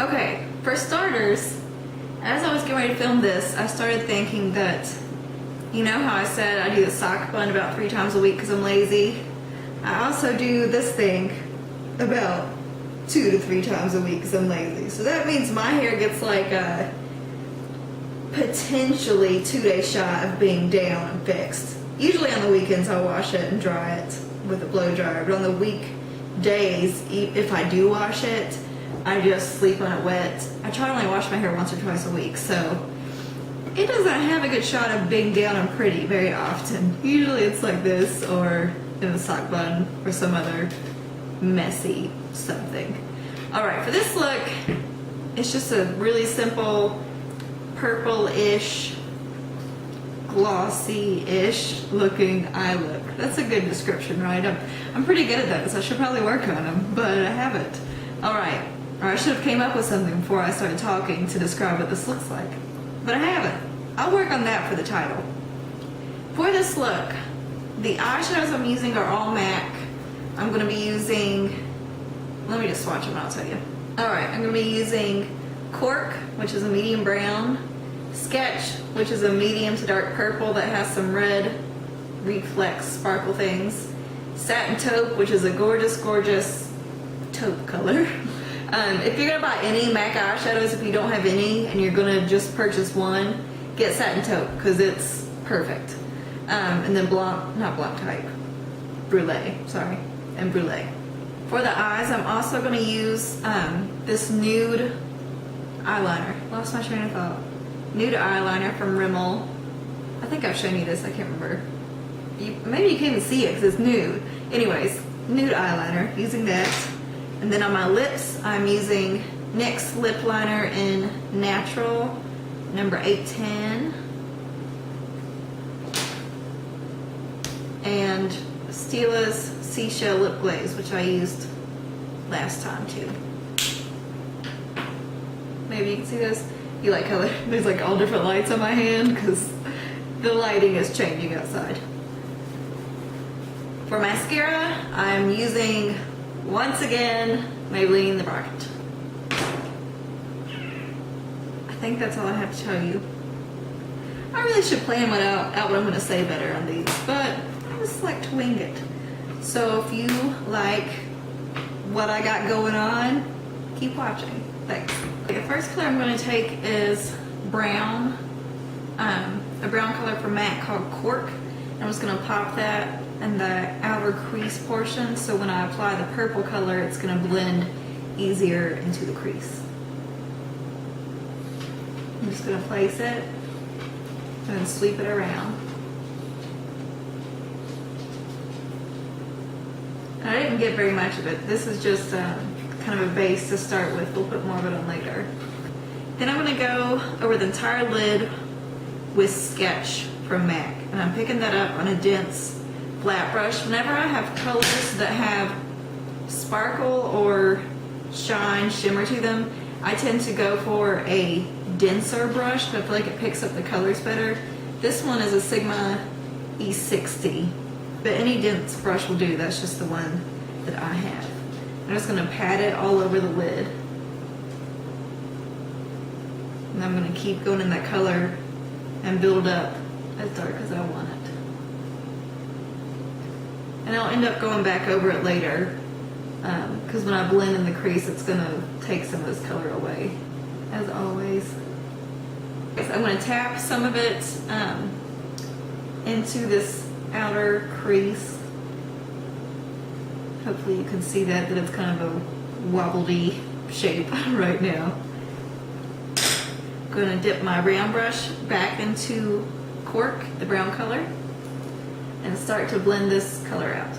Okay, for starters, as I was getting ready to film this, I started thinking that, you know how I said I do the sock bun about 3 times a week because I'm lazy? I also do this thing about 2 to 3 times a week because I'm lazy. So that means my hair gets like a potentially 2-day shot of being down and fixed. Usually on the weekends I'll wash it and dry it with a blow dryer, but on the weekdays, if I do wash it, I just sleep on it wet. I try to only wash my hair once or twice a week, so it doesn't have a good shot of being down and pretty very often. Usually it's like this, or in a sock bun, or some other messy something. Alright, for this look, it's just a really simple purple-ish, glossy-ish looking eye look. That's a good description, right? I'm pretty good at those. I should probably work on them, but I haven't. Alright, or I should have came up with something before I started talking to describe what this looks like. But I haven't. I'll work on that for the title. For this look, the eyeshadows I'm using are all MAC. I'm going to be using, let me just swatch them and I'll tell you. Alright, I'm going to be using Cork, which is a medium brown, Sketch, which is a medium to dark purple that has some red reflex sparkle things, Satin Taupe, which is a gorgeous, gorgeous taupe color. If you're going to buy any MAC eyeshadows, if you don't have any and you're going to just purchase one, get Satin Taupe because it's perfect. And then Brule, sorry, and Brule. For the eyes, I'm also going to use this Nude eyeliner. Lost my train of thought. Nude eyeliner from Rimmel. I think I've shown you this, I can't remember. Maybe you can't even see it because it's nude. Anyways, Nude eyeliner, using that. And then on my lips, I'm using NYX Lip Liner in Natural, number 810. And Stila's Seashell Lip Glaze, which I used last time too. Maybe you can see this. You like how there's like all different lights on my hand because the lighting is changing outside. For mascara, I'm using, once again, Maybelline The Rocket. I think that's all I have to tell you. I really should plan out what I'm going to say better on these, but I just like to wing it. So if you like what I got going on, keep watching. Thanks. The first color I'm going to take is brown, a brown color from MAC called Cork. I'm just going to pop that in the outer crease portion, so when I apply the purple color, it's going to blend easier into the crease. I'm just going to place it and then sweep it around. I didn't get very much of it. This is just kind of a base to start with. We'll put more of it on later. Then I'm going to go over the entire lid with Sketch from MAC. And I'm picking that up on a dense flat brush. Whenever I have colors that have sparkle or shine, shimmer to them, I tend to go for a denser brush because I feel like it picks up the colors better. This one is a Sigma E60, but any dense brush will do. That's just the one that I have. I'm just going to pat it all over the lid. And I'm going to keep going in that color and build up as dark as I want it. And I'll end up going back over it later because when I blend in the crease, it's going to take some of this color away, as always. So I'm going to tap some of it into this outer crease. Hopefully you can see that it's kind of a wobbly shape right now. I'm going to dip my round brush back into Cork, the brown color, and start to blend this color out.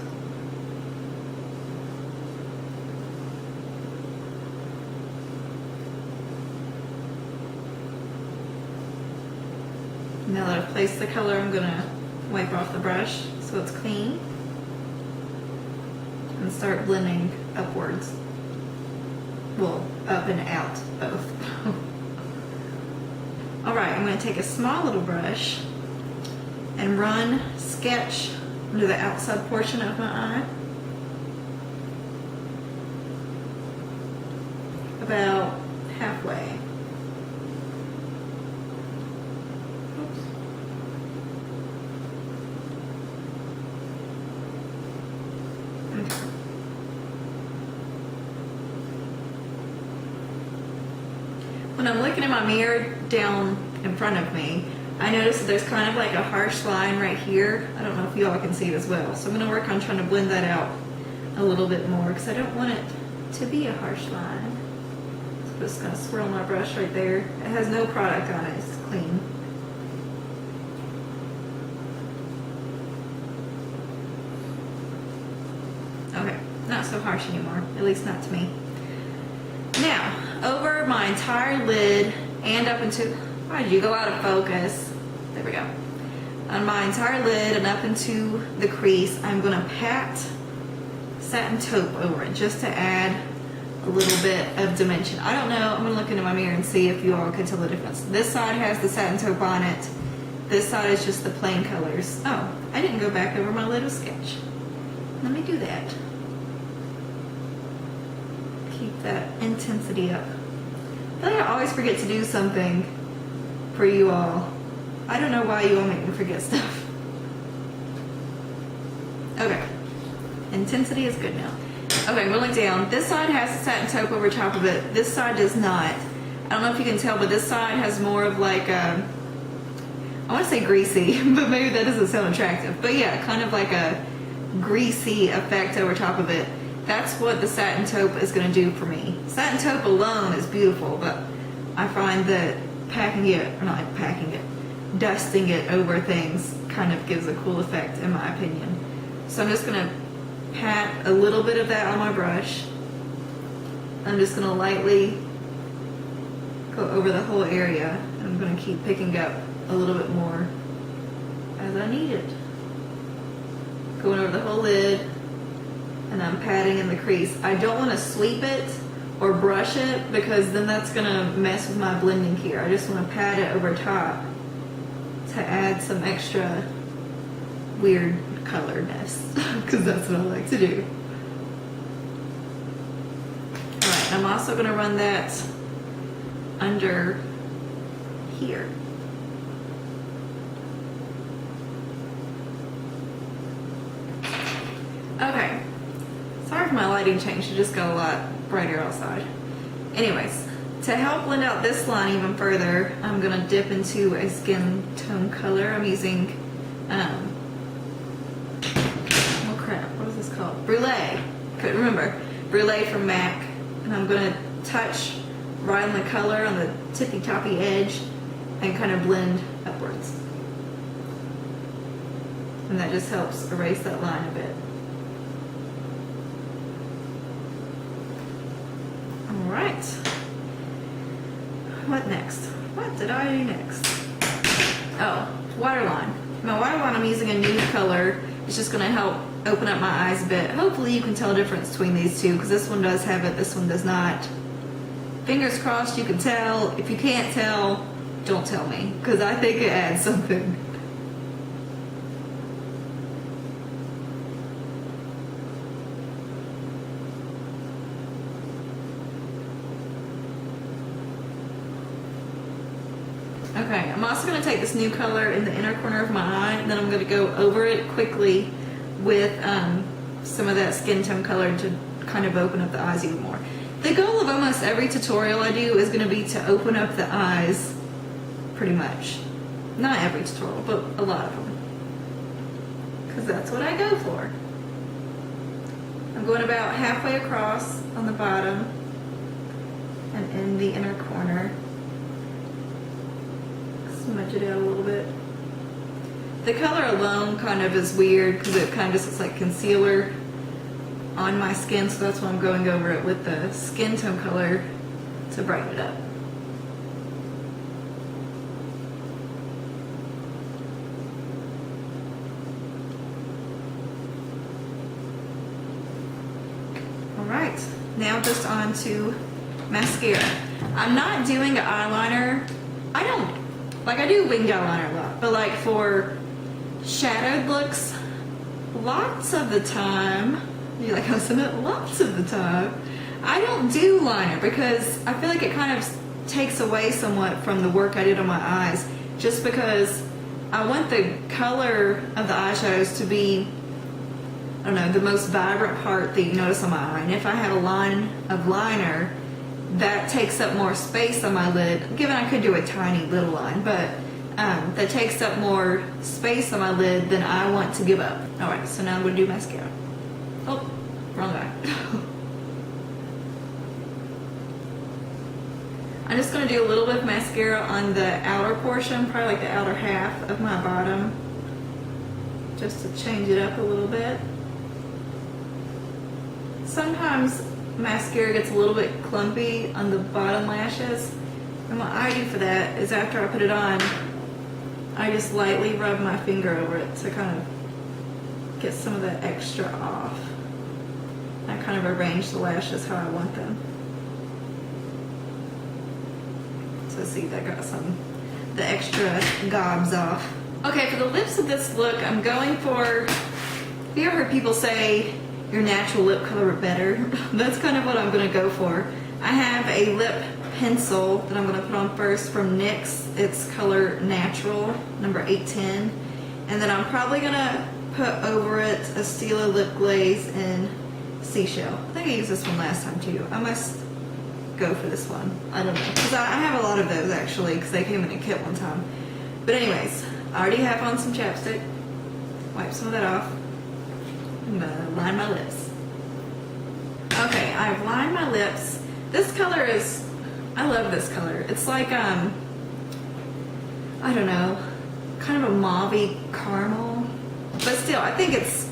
Now that I've placed the color, I'm going to wipe off the brush so it's clean and start blending upwards. Well, up and out, both. Alright, I'm going to take a small little brush and run Sketch into the outside portion of my eye. About halfway. Oops. Okay. When I'm looking in my mirror down in front of me, I notice that there's kind of like a harsh line right here. I don't know if you all can see it as well. So I'm going to work on trying to blend that out a little bit more because I don't want it to be a harsh line. So I'm just going to swirl my brush right there. It has no product on it. It's clean. Okay, not so harsh anymore. At least not to me. Now, over my entire lid and up into, why did you go out of focus? There we go. On my entire lid and up into the crease, I'm going to pat Satin Taupe over it just to add a little bit of dimension. I don't know, I'm going to look into my mirror and see if you all can tell the difference. This side has the Satin Taupe on it. This side is just the plain colors. Oh, I didn't go back over my lid with sketch. Let me do that. Keep that intensity up. I think I always forget to do something for you all. I don't know why you all make me forget stuff. Okay. Intensity is good now. Okay, rolling down. This side has the Satin Taupe over top of it. This side does not. I don't know if you can tell, but this side has more of like a, I want to say greasy, but maybe that doesn't sound attractive. But yeah, kind of like a greasy effect over top of it. That's what the Satin Taupe is going to do for me. Satin Taupe alone is beautiful, but I find that packing it, or not packing it, dusting it over things kind of gives a cool effect in my opinion. So I'm just going to pat a little bit of that on my brush. I'm just going to lightly go over the whole area. And I'm going to keep picking up a little bit more as I need it. Going over the whole lid. And I'm patting in the crease. I don't want to sweep it or brush it because then that's going to mess with my blending here. I just want to pat it over top to add some extra weird coloredness because that's what I like to do. Alright, I'm also going to run that under here. Okay. Sorry for my lighting change, it just got a lot brighter outside. Anyways, to help blend out this line even further, I'm going to dip into a skin tone color. I'm using, oh crap, what is this called? Brule. Couldn't remember. Brule from MAC. And I'm going to touch right on the color on the tippy-toppy edge and kind of blend upwards. And that just helps erase that line a bit. Alright, what next? What did I do next? Oh, waterline. My waterline, I'm using a nude color. It's just going to help open up my eyes a bit. Hopefully you can tell a difference between these two because this one does have it, this one does not. Fingers crossed you can tell. If you can't tell, don't tell me because I think it adds something. Okay, I'm also going to take this new color in the inner corner of my eye, and then I'm going to go over it quickly with some of that skin tone color to kind of open up the eyes even more. The goal of almost every tutorial I do is going to be to open up the eyes, pretty much. Not every tutorial, but a lot of them. Because that's what I go for. I'm going about halfway across on the bottom and in the inner corner. Smudge it out a little bit. The color alone kind of is weird because it kind of just looks like concealer on my skin, so that's why I'm going over it with the skin tone color to brighten it up. Alright, now just on to mascara. I'm not doing an eyeliner. I do winged eyeliner a lot, but like for shadowed looks, lots of the time, you're like, listen, lots of the time, I don't do liner because I feel like it kind of takes away somewhat from the work I did on my eyes, just because I want the color of the eyeshadows to be, I don't know, the most vibrant part that you notice on my eye. And if I have a line of liner, that takes up more space on my lid, given I could do a tiny little line, but that takes up more space on my lid than I want to give up. Alright, so now I'm going to do mascara. Oh, wrong guy. I'm just going to do a little bit of mascara on the outer portion, probably like the outer half of my bottom, just to change it up a little bit. Sometimes mascara gets a little bit clumpy on the bottom lashes, and what I do for that is after I put it on, I just lightly rub my finger over it to kind of get some of the extra off. I kind of arrange the lashes how I want them. So see, that got some the extra gobs off. Okay, for the lips of this look, I'm going for, have you ever heard people say your natural lip color better? That's kind of what I'm going to go for. I have a lip pencil that I'm going to put on first from NYX. It's color Natural, number 810. And then I'm probably going to put over it a Stila lip glaze in Seashell. I think I used this one last time too. I must go for this one. I don't know. Because I have a lot of those actually, because they came in a kit one time. But anyways, I already have on some chapstick. Wipe some of that off. I'm going to line my lips. Okay, I've lined my lips. This color is, I love this color. It's like, I don't know, kind of a mauve-y caramel. But still, I think it's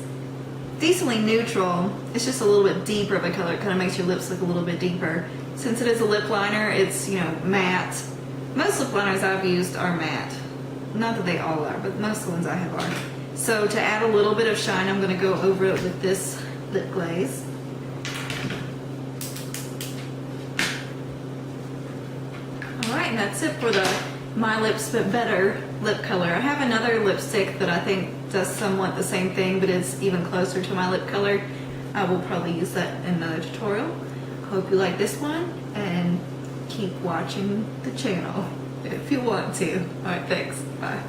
decently neutral. It's just a little bit deeper of a color. It kind of makes your lips look a little bit deeper. Since it is a lip liner, it's, you know, matte. Most lip liners I've used are matte. Not that they all are, but most of the ones I have are. So to add a little bit of shine, I'm going to go over it with this lip glaze. Alright, and that's it for the My Lips But Better lip color. I have another lipstick that I think does somewhat the same thing, but it's even closer to my lip color. I will probably use that in another tutorial. Hope you like this one, and keep watching the channel if you want to. Alright, thanks. Bye.